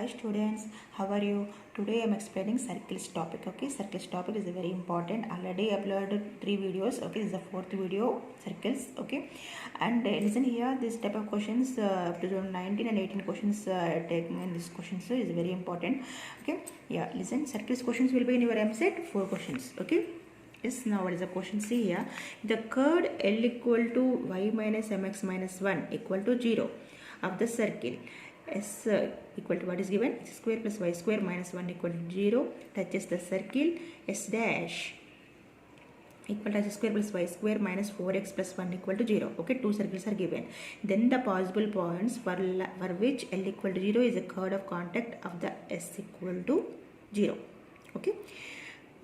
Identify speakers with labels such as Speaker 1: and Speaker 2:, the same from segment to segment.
Speaker 1: Hi students, how are you? Today I am explaining circles topic. Okay, circles topic is very important. Already uploaded 3 videos. Okay, this is the 4th video, circles. Okay, and listen here, this type of questions 2019 and 18 questions taken in this questions is very important. Okay, yeah, listen, circles questions will be in your MSET 4 questions. Okay. Yes, now what is the question? See here, the curve L equal to y minus mx minus 1 equal to 0 of the circle S equal to what is given? X square plus y square minus 1 equal to 0 touches the circle S dash equal to x square plus y square minus 4x plus 1 equal to 0. Okay, two circles are given. Then the possible points for which L equal to 0 is a curve of contact of the S equal to 0. Okay.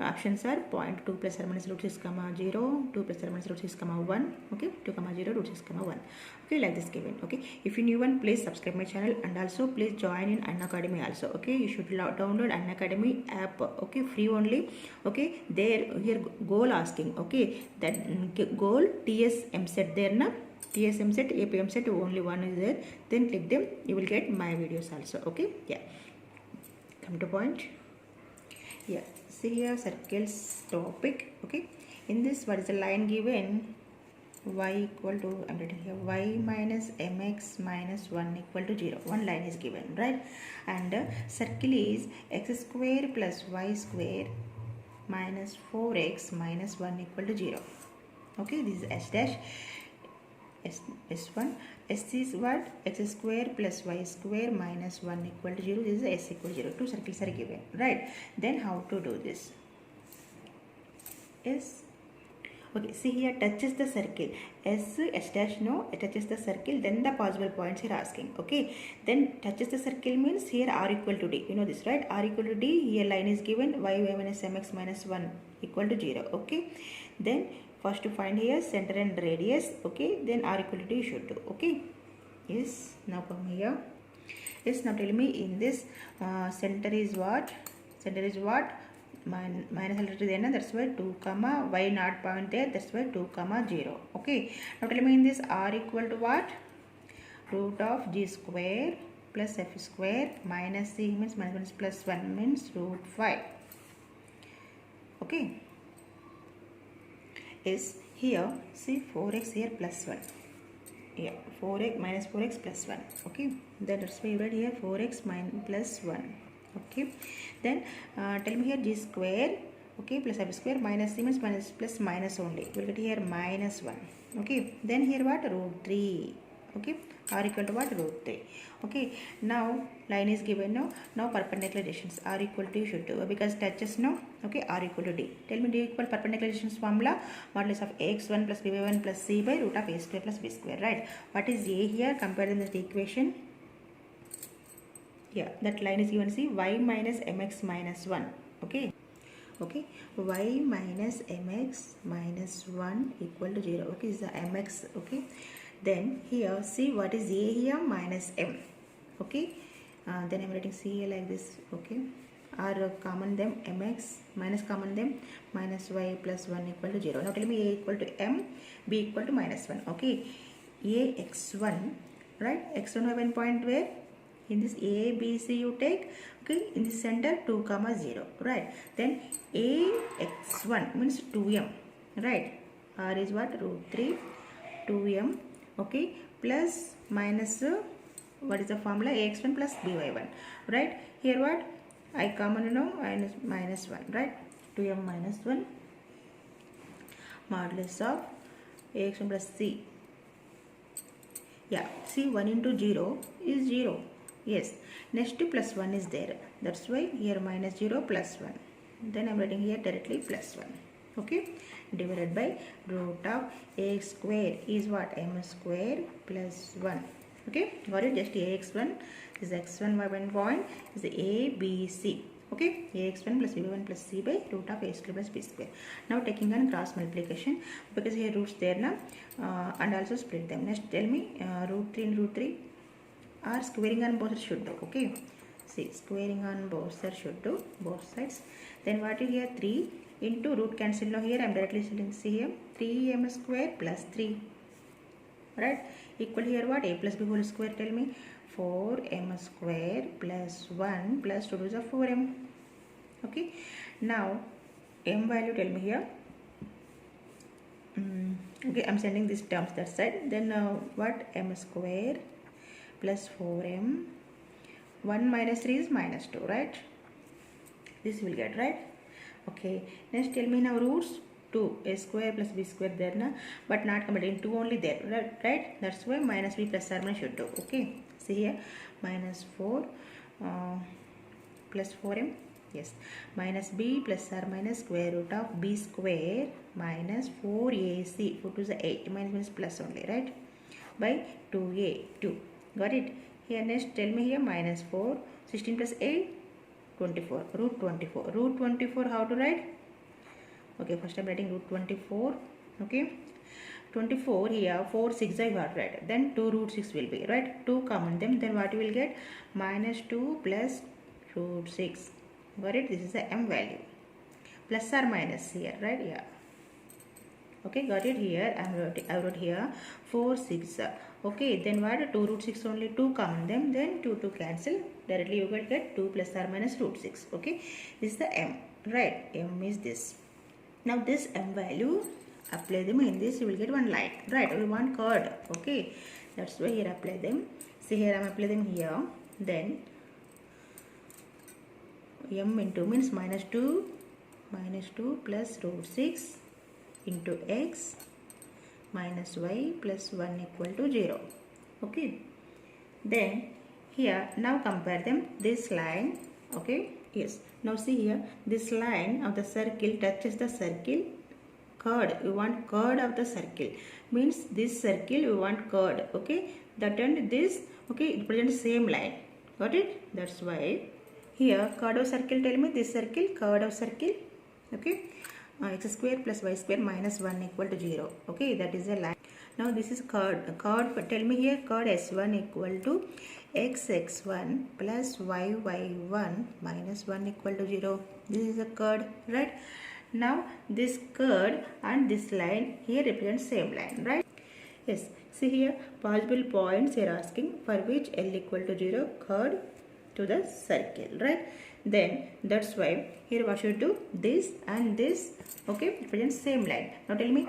Speaker 1: Options are point 2 plus or minus root 6 comma 0, 2 plus or minus root 6 comma 1, okay, 2 comma 0, root 6 comma 1, okay, like this given. Okay, if you new one, please subscribe my channel and also please join in Unacademy also. Okay, you should download Unacademy app. Okay, free only. Okay, there here goal asking. Okay, that goal TS MSET there na. TS MSET, AP MSET only one is there. Then click them. You will get my videos also. Okay, yeah. Come to point. Yeah, see here circles topic. Okay, in this what is the line given? Y equal to, I'm writing here, y minus mx minus 1 equal to 0. One line is given, right? And circle is x square plus y square minus 4x minus 1 equal to 0. Okay, this is S dash. S1, S is what? X square plus y square minus 1 equal to 0. This is S equal to 0. Two circles are given, right? Then how to do this? Is, okay, see here touches the circle. S dash no, it touches the circle. Then the possible points here asking. Okay, then touches the circle means here R equal to D. You know this, right? R equal to D. Here line is given y minus mx minus 1 equal to 0. Okay, then first to find here center and radius. Okay, then R equal to D should do. Okay, yes, now come here. Yes, now tell me in this center is what? Center is what? Minus L to the end, that's why 2 comma y not point there, that's why 2 comma 0. Okay, now tell me in this R equal to what? Root of G square plus F square minus C means minus plus 1 means root 5. Okay, is here, see 4x here plus 1. Yeah, 4x minus 4x plus 1. Okay, then that's why you write here 4x minus plus 1. Okay, then tell me here G square, okay, plus F square minus C means minus plus minus only. We'll get here minus 1. Okay, then here what? Root 3. Okay, R equal to what? Root 3. Okay, now line is given now. Now perpendicular distance R equal to, you should do because touches no. Okay, R equal to D. Tell me D equal perpendicular distance formula, modulus of AX1 plus BY1 plus C by root of A square plus B square, right? What is A here compared in this equation? Yeah, that line is given, see, y minus mx minus 1. Okay, okay, y minus mx minus 1 equal to 0. Okay, is the mx. Okay, then here see what is a here? Minus m. Okay, then I'm writing c like this. Okay, r common them mx minus common them minus y plus 1 equal to 0. Now tell me a equal to m, b equal to minus 1. Okay, a x1, right? X1 have one point where? In this A, B, C you take, okay, in this center 2 comma 0, right? Then A x1 means 2m, right? R is what? Root 3, 2m, okay, plus minus, what is the formula? Ax1 plus by1, right? Here what? I common know minus 1, right? 2m minus 1 modulus of ax1 plus c. Yeah, see 1 into 0 is 0. Yes, next to plus 1 is there. That's why here minus 0 plus 1. Then I'm writing here directly plus 1. Okay, divided by root of ax square is what? M square plus 1. Okay, got it? Just ax1 is x1 y1 point is a, b, c. Okay, ax1 plus b1 plus c by root of a square plus b square. Now taking on cross multiplication because here roots there now and also split them. Next tell me root 3 and root 3 are squaring on both sides should do. Okay, see squaring on both sides should do, both sides. Then what is here? 3 into root cancel. Now here I am directly see here 3m square plus 3, right, equal here what? A plus b whole square. Tell me 4m square plus 1 plus 2 to the 4m. Okay, now m value, tell me here. Okay, I'm sending these terms that side. Then what? M square plus 4m. 1 minus 3 is minus 2, right? This will get, right? Okay, next tell me now roots. 2, a square plus b square there na, but not coming 2 only there, right? That's why minus b plus or minus should do. Okay, see here, minus 4 plus 4m, yes, minus b plus or minus square root of b square minus 4ac, 4 to the 8, minus plus only, right, by 2a, 2, got it? Here next tell me here minus 4, 16 plus 8, 24, root 24, root 24 how to write? Okay, first I'm writing root 24. Okay, 24 here, 4 6 I got, right? Then 2 root 6 will be, right? 2 common them, then what you will get? Minus 2 plus root 6. Got it? This is the m value. Plus or minus here, right? Yeah. Okay, got it? Here I wrote here 4 6. Okay, then what? 2 root 6 only, 2 common them, then 2 to cancel. Directly you will get 2 plus or minus root 6. Okay, this is the m, right? M is this. Now this m value, apply them in this, you will get one line, right? We want chord. Okay, that's why here apply them. See here I am apply them here. Then m into means minus 2 plus root 6 into x minus y plus 1 equal to 0. Okay, then here now compare them, this line. Okay, yes, now see here, this line of the circle touches the circle chord. You want chord of the circle, means this circle you want chord. Okay, that and this, okay, it presents same line. Got it? That's why here chord of circle, tell me this circle, chord of circle. Okay, x square plus y square minus 1 equal to 0. Okay, that is a line. Now this is chord, tell me here, chord s1 equal to x1 plus y1 minus 1 equal to 0. This is a chord, right? Now this chord and this line here represents same line, right? Yes, see here, possible points they are asking for which L equal to 0, chord to the circle, right? Then that's why here what should do? This and this, okay, represents same line. Now tell me,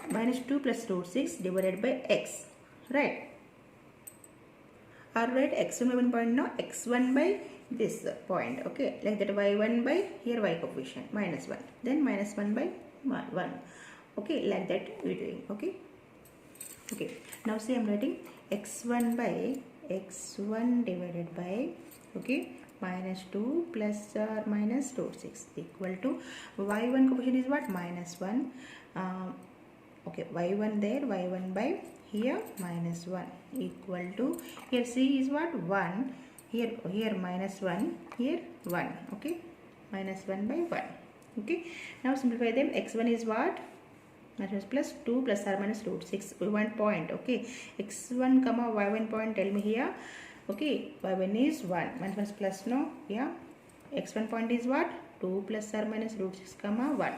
Speaker 1: minus 2 plus root 6 divided by x, right? Or write x1 by 1 point, no, x1 by this point, okay, like that, y1 by here y coefficient minus 1, then minus 1 by 1, okay, like that we doing. Okay, okay, now see I'm writing x1 by x1 divided by, okay, minus 2 plus or minus root 6 equal to y1 coefficient is what? Minus 1. Okay, y1 there, y1 by here minus 1 equal to, here c is what? 1, here minus 1, here 1, okay, minus 1 by 1. Okay, now simplify them. X1 is what? Minus plus 2 plus or minus root 6, we want point. Okay, x1 comma y1 point, tell me here. Okay, y1 is 1, minus plus, no, yeah, x1 point is what? 2 plus or minus root 6 comma 1.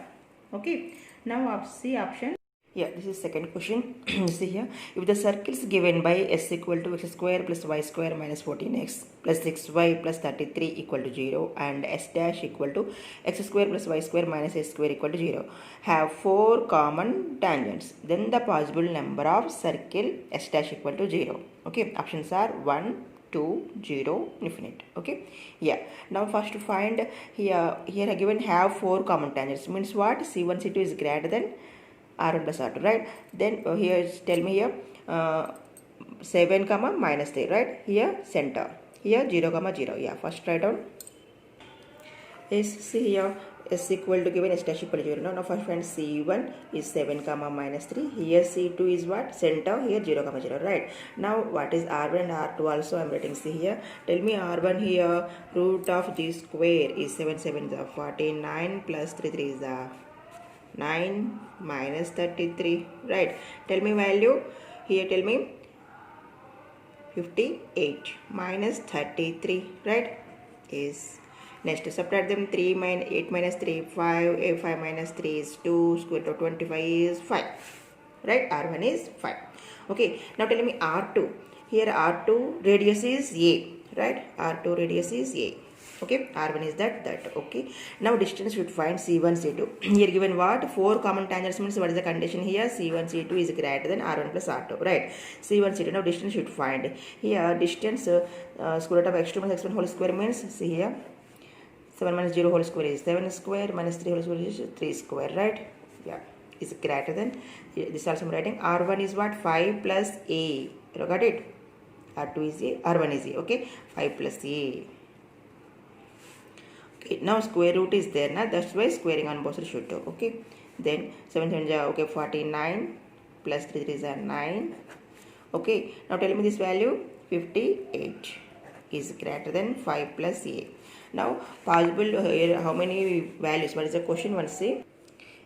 Speaker 1: Okay, now see option. Yeah, this is second question. See here, if the circle is given by s equal to x square plus y square minus 14x plus 6y plus 33 equal to 0 and s dash equal to x square plus y square minus s square equal to 0 have 4 common tangents, then the possible number of circle s dash equal to 0. Okay, options are 1, 2, 0, infinite. Okay, yeah, now first to find here given have 4 common tangents, means what? C1 C2 is greater than R1 plus R2, right? Then here tell me here 7 comma minus 3, right? Here center, here 0 comma 0. Yeah, first write down is, see here s equal to given s dash equal to 0. Now first find C1 is 7 comma minus 3. Here C2 is what? Center, here 0 comma 0, right? Now what is R1 and R2 also I'm writing. See here, tell me R1 here, root of g square is 7 7 is 49 plus 3 3 is 9 minus 33, right? Tell me value here, tell me 58 minus 33, right? Is next subtract them. 3 minus 8 minus 3 5, 5 minus 3 is 2, square root of 25 is 5, right? R1 is 5. Okay, now tell me R2 here R2 radius is A, right? R2 radius is A. Okay, R1 is that. Okay, now distance should find C1, C2. Here given what? 4 common tangents means what is the condition here? C1, C2 is greater than R1 plus R2, right? C1, C2. Now distance should find. Here distance square root of x2 minus x1 whole square means, see here, 7 minus 0 whole square is 7 square, minus 3 whole square is 3 square, right? Yeah, is greater than, this also I'm writing, R1 is what? 5 plus A. You got it? R2 is A, R1 is A, okay? 5 plus A. Okay, now square root is there, na? That's why squaring on both sides should do, okay? Then 7 7 okay, 49 plus 3 3 are 9. Okay, now tell me this value, 58 is greater than 5 plus A. Now possible here how many values? What is the question? One say.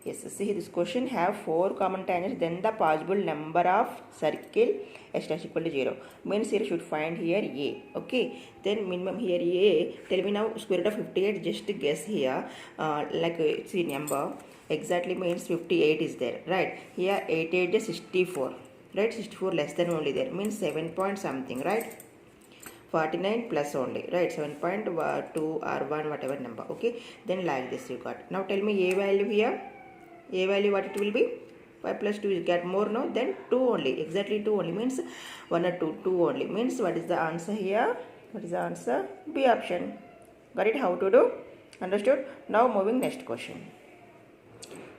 Speaker 1: Yes, see this question have 4 common tangents, then the possible number of circle x dash equal to 0. Means here should find here A. Okay, then minimum here A. Tell me now square root of 58. Just guess here. Like see number exactly means 58 is there, right? Here 88 is 64, right? 64 less than only there means 7 point something, right? 49 plus only, right? 7.2 or 1 whatever number. Okay, then like this you got. Now tell me A value here. A value what it will be? 5 plus 2 is get more, no? Then 2 only, exactly 2 only means 1 or 2, 2 only means what is the answer here? What is the answer? B option. Got it? How to do? Understood? Now moving next question.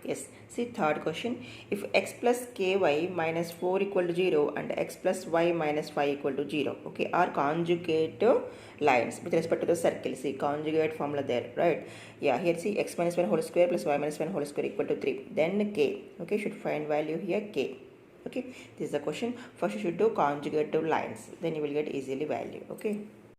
Speaker 1: Yes, see third question. If x plus ky minus 4 equal to 0 and x plus y minus 5 equal to 0, okay, are conjugate lines with respect to the circle. See conjugate formula there, right? Yeah, here see x minus 1 whole square plus y minus 1 whole square equal to 3. Then k, okay, should find value here k. Okay, this is the question. First you should do conjugative lines, then you will get easily value. Okay.